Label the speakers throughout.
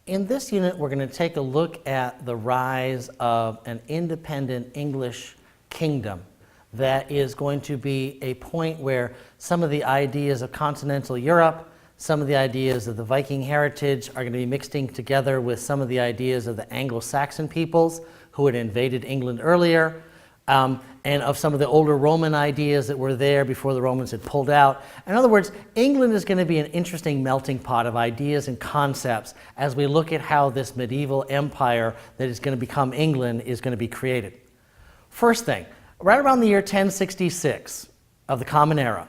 Speaker 1: In this unit, we're going to take a look at the rise of an independent English kingdom that is going to be a point where some of the ideas of continental Europe, some of the ideas of the Viking heritage are going to be mixing together with some of the ideas of the Anglo-Saxon peoples who had invaded England earlier, and of some of the older Roman ideas that were there before the Romans had pulled out. In other words, England is going to be an interesting melting pot of ideas and concepts as we look at how this medieval empire that is going to become England is going to be created. First thing, right around the year 1066 of the Common Era,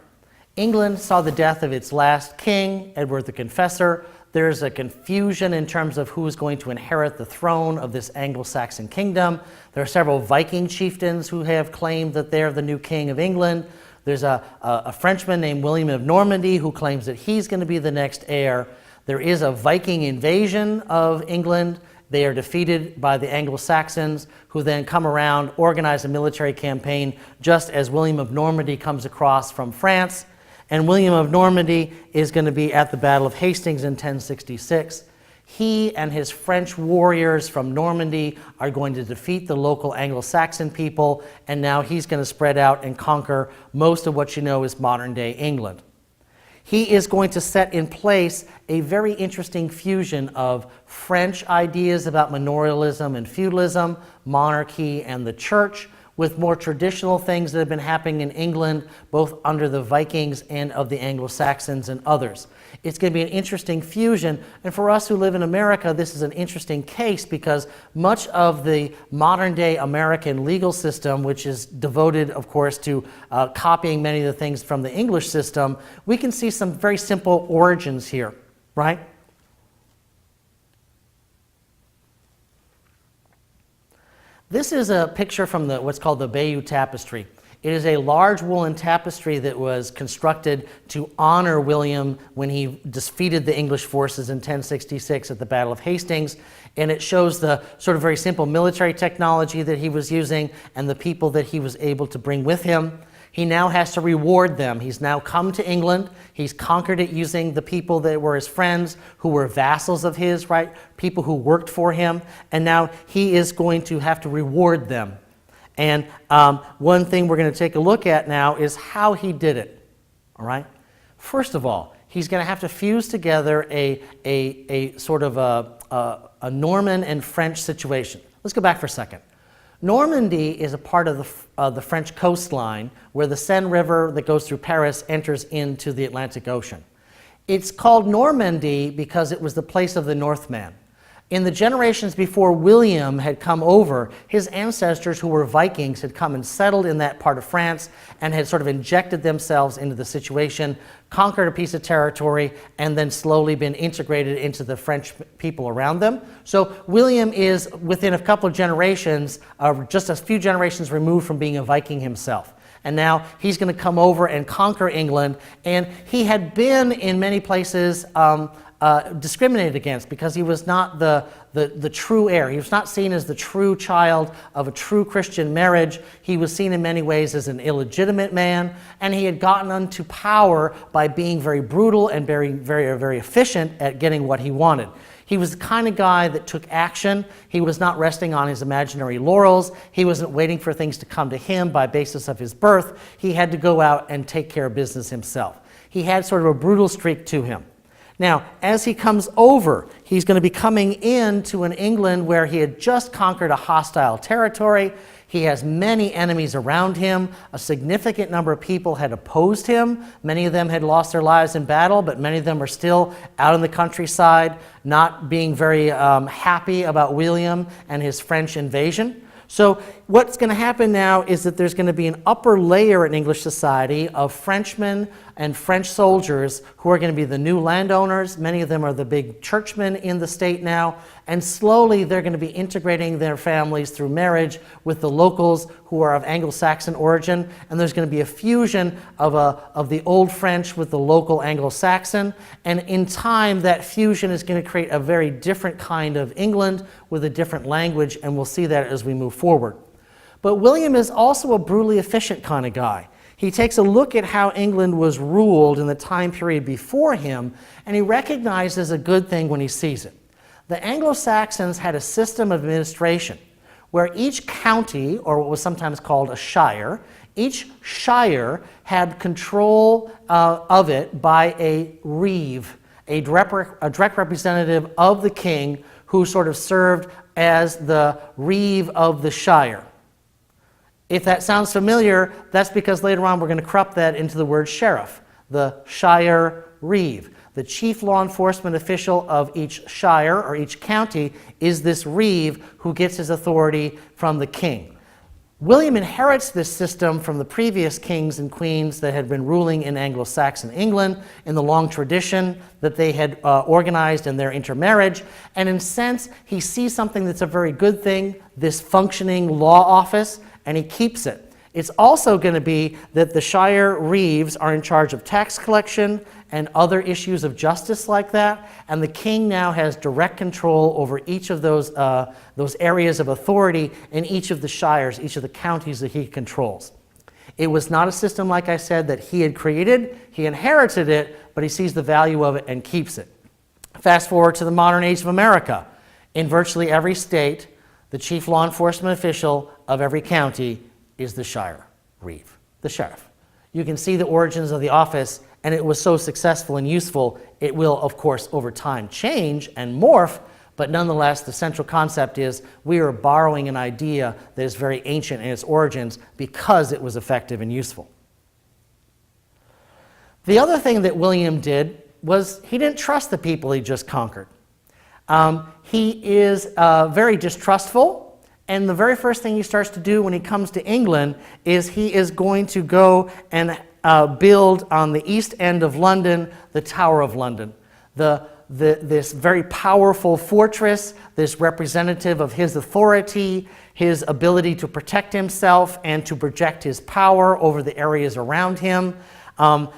Speaker 1: England saw the death of its last king, Edward the Confessor. There's a confusion in terms of who is going to inherit the throne of this Anglo-Saxon kingdom. There are several Viking chieftains who have claimed that they're the new king of England. There's a Frenchman named William of Normandy who claims that he's going to be the next heir. There is a Viking invasion of England. They are defeated by the Anglo-Saxons, who then come around, organize a military campaign, just as William of Normandy comes across from France. And William of Normandy is going to be at the Battle of Hastings in 1066. He and his French warriors from Normandy are going to defeat the local Anglo-Saxon people, and now he's going to spread out and conquer most of what you know is modern-day England. He is going to set in place a very interesting fusion of French ideas about manorialism and feudalism, monarchy and the church, with more traditional things that have been happening in England, both under the Vikings and of the Anglo-Saxons and others. It's going to be an interesting fusion, and for us who live in America, this is an interesting case because much of the modern-day American legal system, which is devoted, of course, to copying many of the things from the English system, we can see some very simple origins here, right? This is a picture from what's called the Bayeux Tapestry. It is a large woolen tapestry that was constructed to honor William when he defeated the English forces in 1066 at the Battle of Hastings. And it shows the sort of very simple military technology that he was using and the people that he was able to bring with him. He now has to reward them. He's now come to England. He's conquered it using the people that were his friends, who were vassals of his, right? People who worked for him. And now he is going to have to reward them. And one thing we're going to take a look at now is how he did it, all right? First of all, he's going to have to fuse together a sort of a Norman and French situation. Let's go back for a second. Normandy is a part of the French coastline where the Seine River that goes through Paris enters into the Atlantic Ocean. It's called Normandy because it was the place of the Northmen. In the generations before William had come over, his ancestors who were Vikings had come and settled in that part of France and had sort of injected themselves into the situation, conquered a piece of territory, and then slowly been integrated into the French people around them. So William is, within a couple of generations, just a few generations removed from being a Viking himself. And now he's going to come over and conquer England, and he had been in many places discriminated against because he was not the true heir. He was not seen as the true child of a true Christian marriage. He was seen in many ways as an illegitimate man, and he had gotten into power by being very brutal and very efficient at getting what he wanted. He was the kind of guy that took action. He was not resting on his imaginary laurels. He wasn't waiting for things to come to him by basis of his birth. He had to go out and take care of business himself. He had sort of a brutal streak to him. Now, as he comes over, he's going to be coming into an England where he had just conquered a hostile territory. He has many enemies around him. A significant number of people had opposed him. Many of them had lost their lives in battle, but many of them are still out in the countryside, not being very happy about William and his French invasion. So what's going to happen now is that there's going to be an upper layer in English society of Frenchmen and French soldiers who are going to be the new landowners. Many of them are the big churchmen in the state now, and slowly they're going to be integrating their families through marriage with the locals who are of Anglo-Saxon origin, and there's going to be a fusion of the old French with the local Anglo-Saxon, and in time that fusion is going to create a very different kind of England with a different language, and we'll see that as we move forward. But William is also a brutally efficient kind of guy. He takes a look at how England was ruled in the time period before him, and he recognizes a good thing when he sees it. The Anglo-Saxons had a system of administration where each county, or what was sometimes called a shire, each shire had control of it by a reeve, a direct representative of the king who sort of served as the reeve of the shire. If that sounds familiar, that's because later on we're going to corrupt that into the word sheriff, the shire reeve. The chief law enforcement official of each shire or each county is this reeve who gets his authority from the king. William inherits this system from the previous kings and queens that had been ruling in Anglo-Saxon England in the long tradition that they had organized in their intermarriage. And in a sense, he sees something that's a very good thing, this functioning law office, and he keeps it. It's also going to be that the shire reeves are in charge of tax collection and other issues of justice like that, and the king now has direct control over each of those areas of authority in each of the shires, each of the counties that he controls. It was not a system, like I said, that he had created. He inherited it, but he sees the value of it and keeps it. Fast forward to the modern age of America. In virtually every state, the chief law enforcement official of every county is the shire reeve, the sheriff. You can see the origins of the office, and it was so successful and useful, it will, of course, over time change and morph, but nonetheless, the central concept is we are borrowing an idea that is very ancient in its origins because it was effective and useful. The other thing that William did was he didn't trust the people he just conquered. He is very distrustful. And the very first thing he starts to do when he comes to England is he is going to go and build on the east end of London the Tower of London. This very powerful fortress, this representative of his authority, his ability to protect himself and to project his power over the areas around him.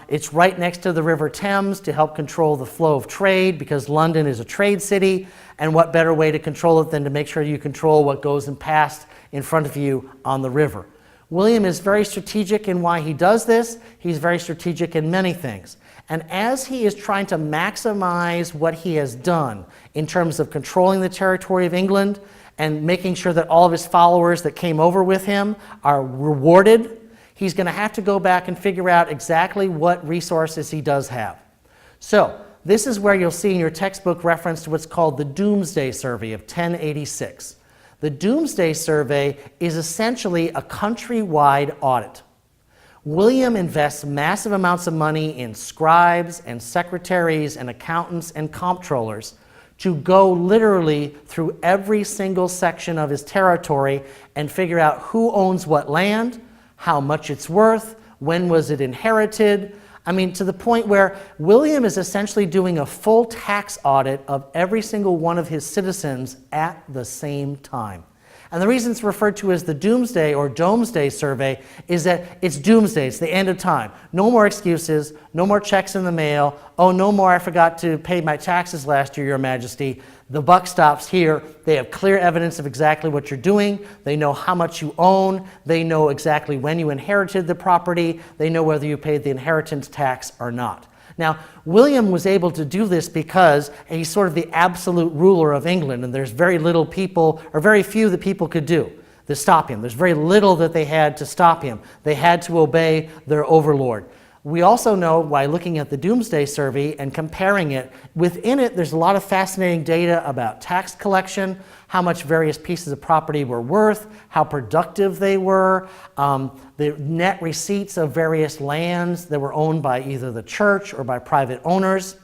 Speaker 1: It's right next to the River Thames to help control the flow of trade because London is a trade city, and what better way to control it than to make sure you control what goes and past in front of you on the river. William is very strategic in why he does this. He's very strategic in many things. And as he is trying to maximize what he has done in terms of controlling the territory of England and making sure that all of his followers that came over with him are rewarded, he's going to have to go back and figure out exactly what resources he does have. So this is where you'll see in your textbook reference to what's called the Domesday Survey of 1086. The Domesday Survey is essentially a countrywide audit. William invests massive amounts of money in scribes and secretaries and accountants and comptrollers to go literally through every single section of his territory and figure out who owns what land, how much it's worth, when was it inherited. I mean, to the point where William is essentially doing a full tax audit of every single one of his citizens at the same time. And the reason it's referred to as the Doomsday or Domesday Survey is that it's doomsday, it's the end of time. No more excuses, no more checks in the mail, oh, no more I forgot to pay my taxes last year, Your Majesty. The buck stops here. They have clear evidence of exactly what you're doing. They know how much you own. They know exactly when you inherited the property. They know whether you paid the inheritance tax or not. Now, William was able to do this because he's sort of the absolute ruler of England, and there's very little people, or very few that people could do to stop him. There's very little that they had to stop him. They had to obey their overlord. We also know by looking at the Domesday Survey and comparing it, within it there's a lot of fascinating data about tax collection, how much various pieces of property were worth, how productive they were, the net receipts of various lands that were owned by either the church or by private owners.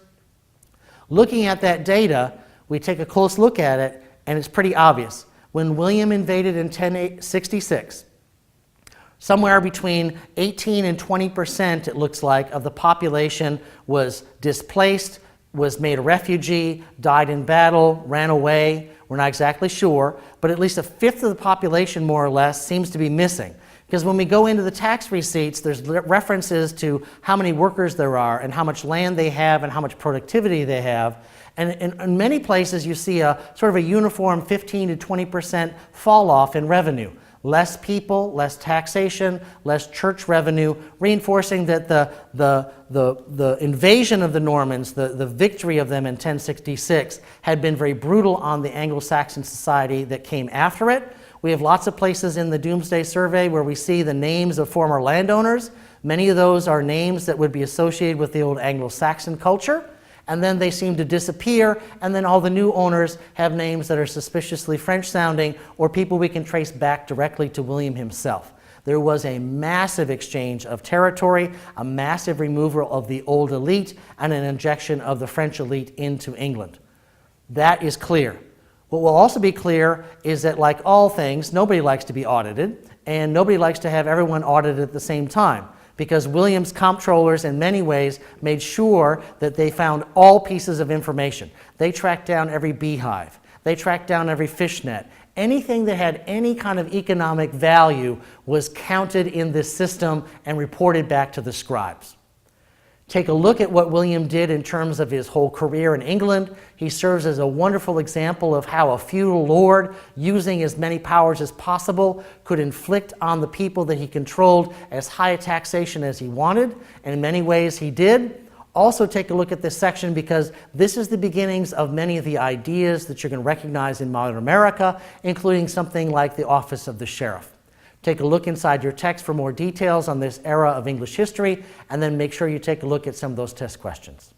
Speaker 1: Looking at that data, we take a close look at it, and it's pretty obvious. When William invaded in 1066, somewhere between 18 and 20%, it looks like, of the population was displaced, was made a refugee, died in battle, ran away. We're not exactly sure, but at least a fifth of the population, more or less, seems to be missing. Because when we go into the tax receipts, there's references to how many workers there are and how much land they have and how much productivity they have. And in many places, you see a sort of a uniform 15 to 20% fall off in revenue. Less people, less taxation, less church revenue, reinforcing that the invasion of the Normans, the victory of them in 1066, had been very brutal on the Anglo-Saxon society that came after it. We have lots of places in the Doomsday Survey where we see the names of former landowners. Many of those are names that would be associated with the old Anglo-Saxon culture, and then they seem to disappear, and then all the new owners have names that are suspiciously French-sounding or people we can trace back directly to William himself. There was a massive exchange of territory, a massive removal of the old elite, and an injection of the French elite into England. That is clear. What will also be clear is that, like all things, nobody likes to be audited, and nobody likes to have everyone audited at the same time, because William's comptrollers in many ways made sure that they found all pieces of information. They tracked down every beehive. They tracked down every fishnet. Anything that had any kind of economic value was counted in this system and reported back to the scribes. Take a look at what William did in terms of his whole career in England. He serves as a wonderful example of how a feudal lord, using as many powers as possible, could inflict on the people that he controlled as high a taxation as he wanted, and in many ways he did. Also take a look at this section because this is the beginnings of many of the ideas that you're going to recognize in modern America, including something like the office of the sheriff. Take a look inside your text for more details on this era of English history, and then make sure you take a look at some of those test questions.